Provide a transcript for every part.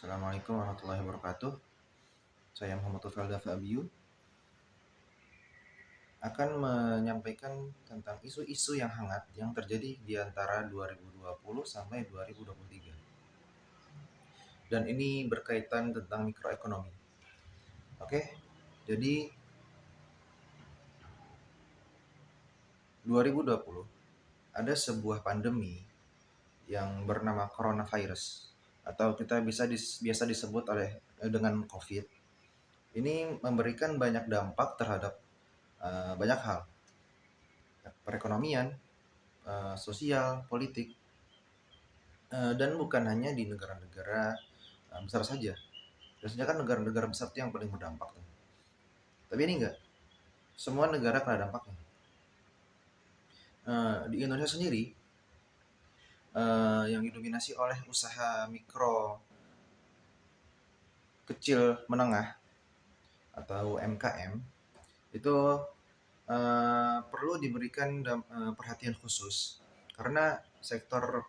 Assalamualaikum warahmatullahi wabarakatuh. Saya Muhammad Tufel Fabiu akan menyampaikan tentang isu-isu yang hangat yang terjadi di antara 2020 sampai 2023. Dan ini berkaitan tentang mikroekonomi. Oke, jadi 2020 ada sebuah pandemi yang bernama coronavirus atau kita biasa disebut dengan COVID. Ini memberikan banyak dampak terhadap banyak hal, perekonomian, sosial, politik, dan bukan hanya di negara-negara besar saja. Biasanya kan negara-negara besar itu yang paling berdampak tuh. Tapi ini enggak, semua negara kena dampaknya. Di Indonesia sendiri yang didominasi oleh usaha mikro, kecil, menengah atau MKM itu perlu diberikan perhatian khusus karena sektor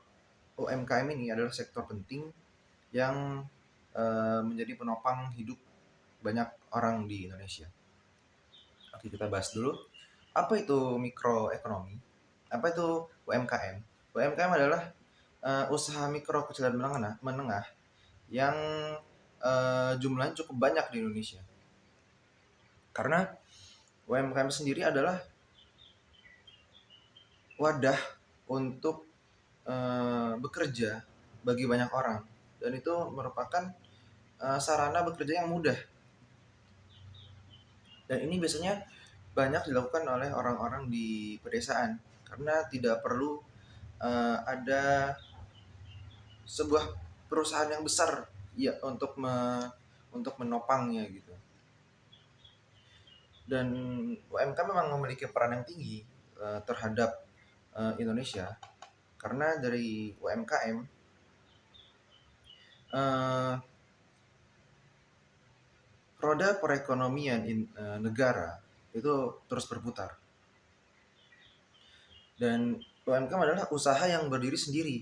UMKM ini adalah sektor penting yang menjadi penopang hidup banyak orang di Indonesia. Oke, kita bahas dulu. Apa itu mikroekonomi? Apa itu UMKM? UMKM adalah usaha mikro kecil dan menengah yang jumlahnya cukup banyak di Indonesia. Karena UMKM sendiri adalah wadah untuk bekerja bagi banyak orang, dan itu merupakan sarana bekerja yang mudah. Dan ini biasanya banyak dilakukan oleh orang-orang di pedesaan karena tidak perlu ada sebuah perusahaan yang besar ya untuk menopangnya gitu. Dan UMK memang memiliki peran yang tinggi terhadap Indonesia karena dari UMKM roda perekonomian negara itu terus berputar. Dan UMKM adalah usaha yang berdiri sendiri.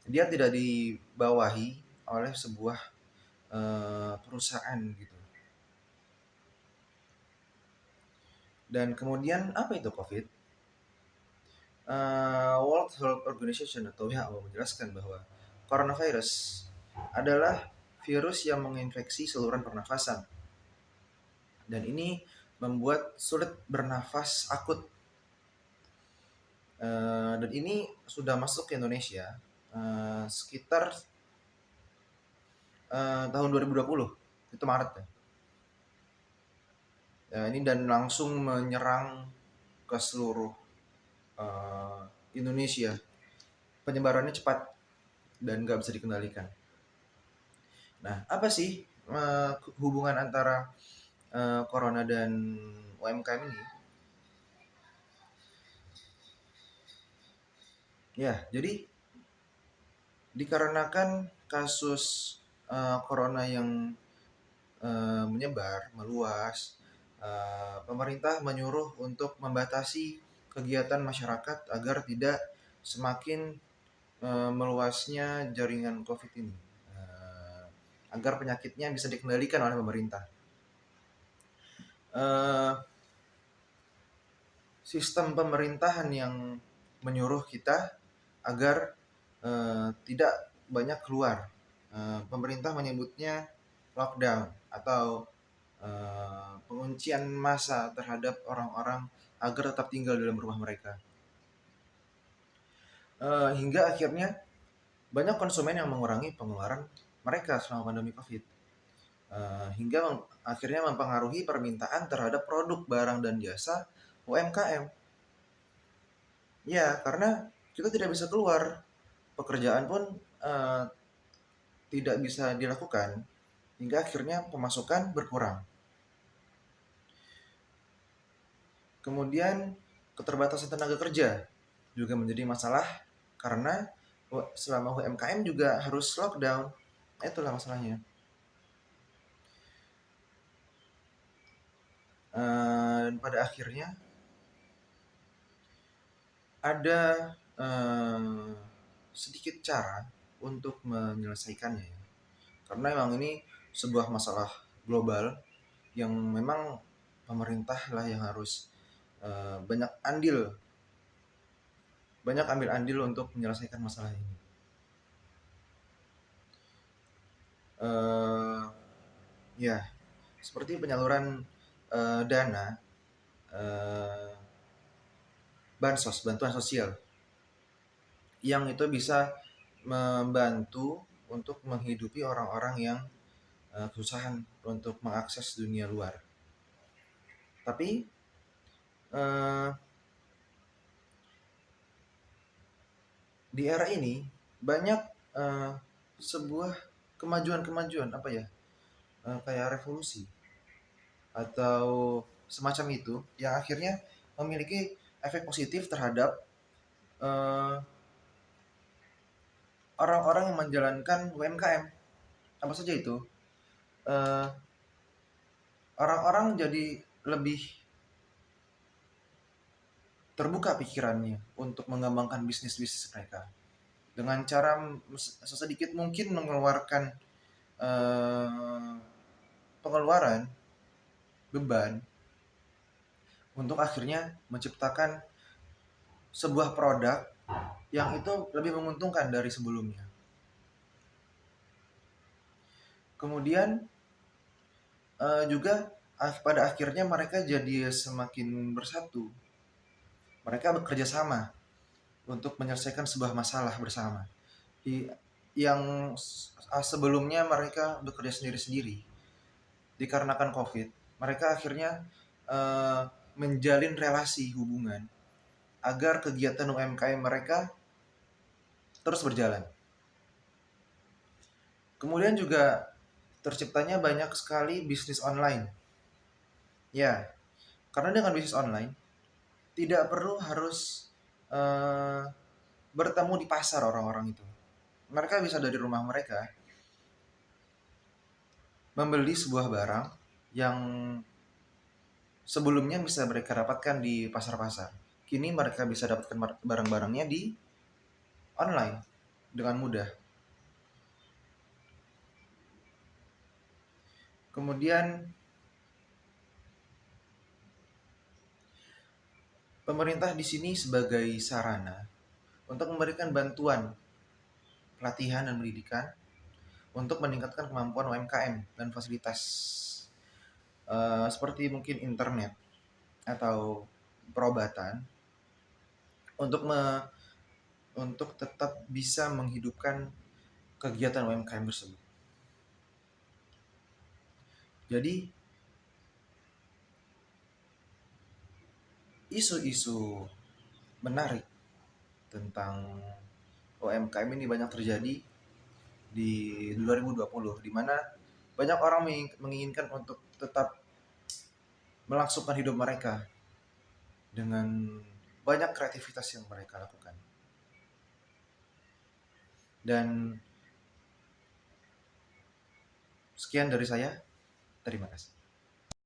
Dia tidak dibawahi oleh sebuah perusahaan gitu. Dan kemudian apa itu COVID? World Health Organization atau WHO menjelaskan bahwa coronavirus adalah virus yang menginfeksi saluran pernafasan. Dan ini membuat sulit bernafas akut. Dan ini sudah masuk ke Indonesia sekitar tahun 2020, itu Maret ya. Ini dan langsung menyerang ke seluruh Indonesia. Penyebarannya cepat dan nggak bisa dikendalikan. Nah, apa sih hubungan antara corona dan UMKM ini? Ya, jadi dikarenakan kasus corona yang menyebar, meluas, pemerintah menyuruh untuk membatasi kegiatan masyarakat agar tidak semakin meluasnya jaringan COVID ini, agar penyakitnya bisa dikendalikan oleh pemerintah. Sistem pemerintahan yang menyuruh kita agar tidak banyak keluar. Pemerintah menyebutnya lockdown atau penguncian massa terhadap orang-orang agar tetap tinggal dalam rumah mereka. Hingga akhirnya banyak konsumen yang mengurangi pengeluaran mereka selama pandemi COVID. Hingga akhirnya mempengaruhi permintaan terhadap produk, barang, dan jasa UMKM. Ya, karena kita tidak bisa keluar, pekerjaan pun tidak bisa dilakukan, hingga akhirnya pemasukan berkurang. Kemudian keterbatasan tenaga kerja juga menjadi masalah karena selama UMKM juga harus lockdown. Itulah masalahnya. Dan pada akhirnya ada sedikit cara untuk menyelesaikannya ya. karena emang ini sebuah masalah global yang memang pemerintah lah yang harus banyak ambil andil untuk menyelesaikan masalah ini. Eh, ya, seperti penyaluran dana eh, bansos, bantuan sosial, yang itu bisa membantu untuk menghidupi orang-orang yang kesusahan untuk mengakses dunia luar. Tapi eh, di era ini banyak eh, sebuah kemajuan-kemajuan apa ya, kayak revolusi atau semacam itu yang akhirnya memiliki efek positif terhadap eh, orang-orang yang menjalankan UMKM. Apa saja itu? Eh, Orang-orang jadi lebih terbuka pikirannya untuk mengembangkan bisnis-bisnis mereka dengan cara sesedikit mungkin mengeluarkan eh, pengeluaran beban untuk akhirnya menciptakan sebuah produk yang itu lebih menguntungkan dari sebelumnya. Kemudian juga pada akhirnya mereka jadi semakin bersatu. Mereka bekerja sama untuk menyelesaikan sebuah masalah bersama. Yang sebelumnya mereka bekerja sendiri-sendiri dikarenakan COVID, mereka akhirnya eh, menjalin relasi hubungan agar kegiatan UMKM mereka terus berjalan. Kemudian juga terciptanya banyak sekali bisnis online. Ya, karena dengan bisnis online tidak perlu harus eh, bertemu di pasar orang-orang itu. Mereka bisa dari rumah mereka membeli sebuah barang yang sebelumnya bisa mereka dapatkan di pasar-pasar. Kini mereka bisa dapatkan barang-barangnya di online dengan mudah. Kemudian pemerintah di sini sebagai sarana untuk memberikan bantuan pelatihan dan pendidikan untuk meningkatkan kemampuan UMKM dan fasilitas seperti mungkin internet atau perobatan untuk untuk tetap bisa menghidupkan kegiatan UMKM tersebut. Jadi isu-isu menarik tentang UMKM ini banyak terjadi di 2020, di mana banyak orang menginginkan untuk tetap melangsungkan hidup mereka dengan banyak kreativitas yang mereka lakukan. Dan sekian dari saya. Terima kasih.